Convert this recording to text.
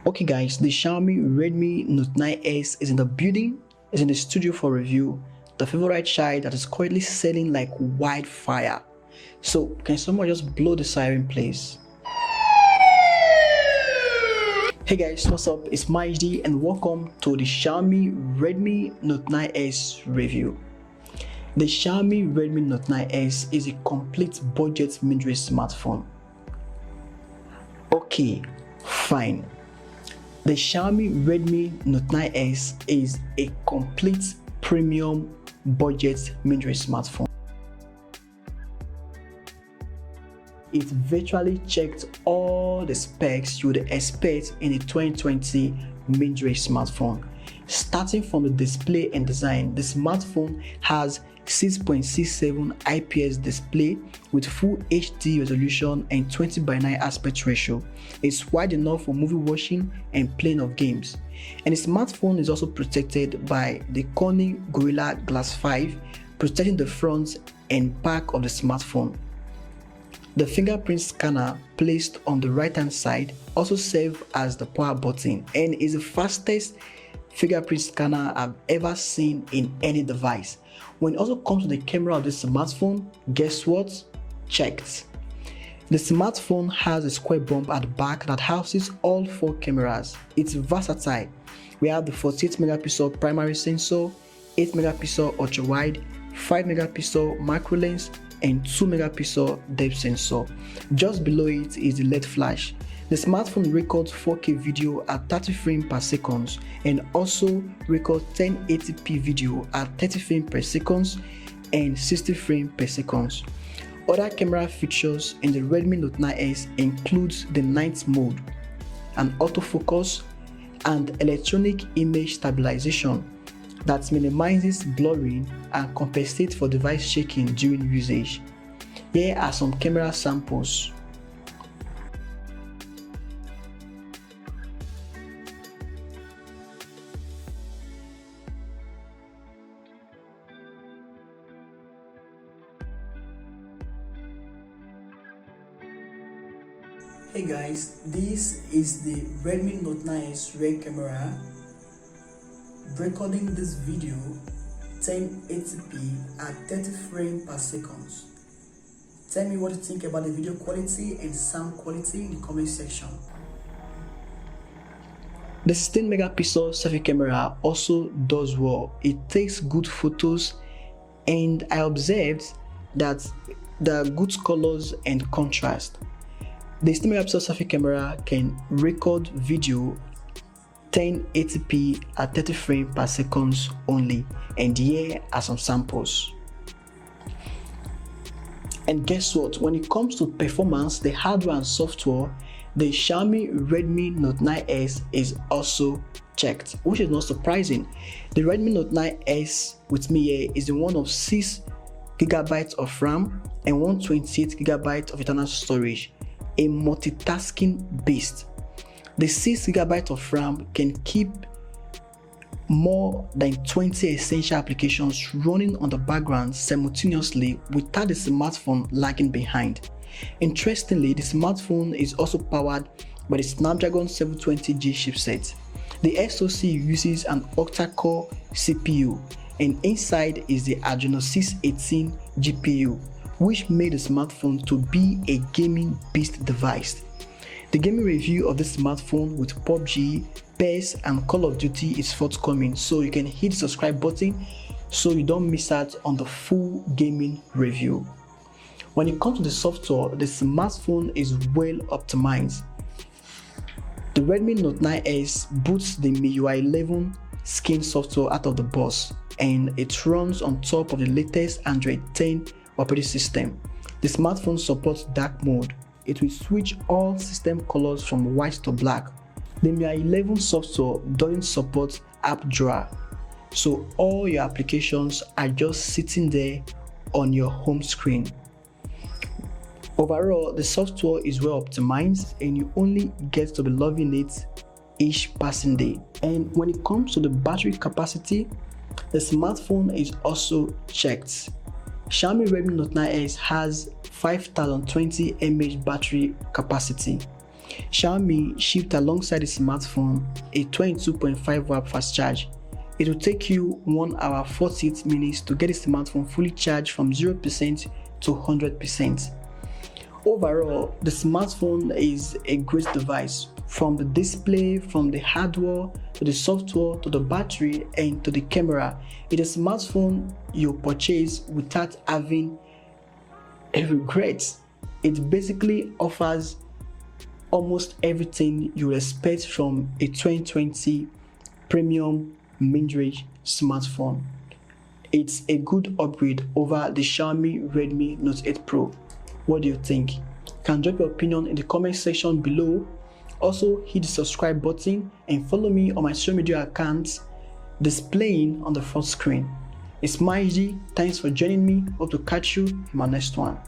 Okay guys, the Xiaomi Redmi Note 9S is in the building, is in the studio for review. The favorite child that is currently selling like wildfire. So can someone just blow the siren please? Hey guys, what's up? It's Majdi and welcome to the Xiaomi Redmi Note 9S review. The Xiaomi Redmi Note 9S is a complete budget mid-range smartphone. Okay, fine. The Xiaomi Redmi Note 9S is a complete premium budget mid-range smartphone. It virtually checked all the specs you would expect in a 2020 mid-range smartphone. Starting from the display and design, the smartphone has 6.67 IPS display with full HD resolution and 20:9 aspect ratio. It's wide enough for movie watching and playing of games. And the smartphone is also protected by the Corning Gorilla Glass 5, protecting the front and back of the smartphone. The fingerprint scanner placed on the right hand side also serves as the power button and is the fastest fingerprint scanner I've ever seen in any device. When it also comes to the camera of this smartphone, guess what? Checked. The smartphone has a square bump at the back that houses all 4 cameras. It's versatile. We have the 48 megapixel primary sensor, 8 megapixel ultra wide, 5 megapixel macro lens, and 2 megapixel depth sensor. Just below it is the LED flash. The smartphone records 4K video at 30 frames per second and also records 1080p video at 30 frames per second and 60 frames per second. Other camera features in the Redmi Note 9S includes the night mode, an autofocus, and electronic image stabilization that minimizes blurring and compensates for device shaking during usage. Here are some camera samples. Hey guys, this is the Redmi Note 9's rear camera. Recording this video 1080p at 30 frames per second. Tell me what you think about the video quality and sound quality in the comment section. The 16 megapixel selfie camera also does well. It takes good photos and I observed that there are good colors and contrast. The 16 megapixel selfie camera can record video 1080p at 30 frames per second only, and here are some samples. And guess what? When it comes to performance, the hardware and software, the Xiaomi Redmi Note 9S is also checked, which is not surprising. The Redmi Note 9S with me here is the one of 6GB of RAM and 128GB of internal storage, a multitasking beast. The 6GB of RAM can keep more than 20 essential applications running on the background simultaneously without the smartphone lagging behind. Interestingly, the smartphone is also powered by the Snapdragon 720G chipset. The SoC uses an octa-core CPU and inside is the Adreno 618 GPU, which made the smartphone to be a gaming beast device. The gaming review of this smartphone with PUBG, PES and Call of Duty is forthcoming, so you can hit the subscribe button so you don't miss out on the full gaming review. When it comes to the software, the smartphone is well optimized. The Redmi Note 9S boots the MIUI 11 skin software out of the box and it runs on top of the latest Android 10 operating system. The smartphone supports dark mode. It will switch all system colors from white to black. The MIUI 11 software doesn't support app drawer, so all your applications are just sitting there on your home screen. Overall, the software is well optimized and you only get to be loving it each passing day. And when it comes to the battery capacity, the smartphone is also checked. Xiaomi Redmi Note 9S has 5020 mAh battery capacity. Xiaomi shipped alongside the smartphone a 22.5 watt fast charge. It will take you 1 hour 48 minutes to get the smartphone fully charged from 0% to 100%. Overall, the smartphone is a great device, from the display, from the hardware, to the software, to the battery, and to the camera. It is a smartphone you purchase without having a regret. It basically offers almost everything you would expect from a 2020 premium mid-range smartphone. It's a good upgrade over the Xiaomi Redmi Note 8 Pro. What do you think? You can drop your opinion in the comment section below. Also, hit the subscribe button and follow me on my social media accounts displaying on the front screen. It's Maiji. Thanks for joining me. Hope to catch you in my next one.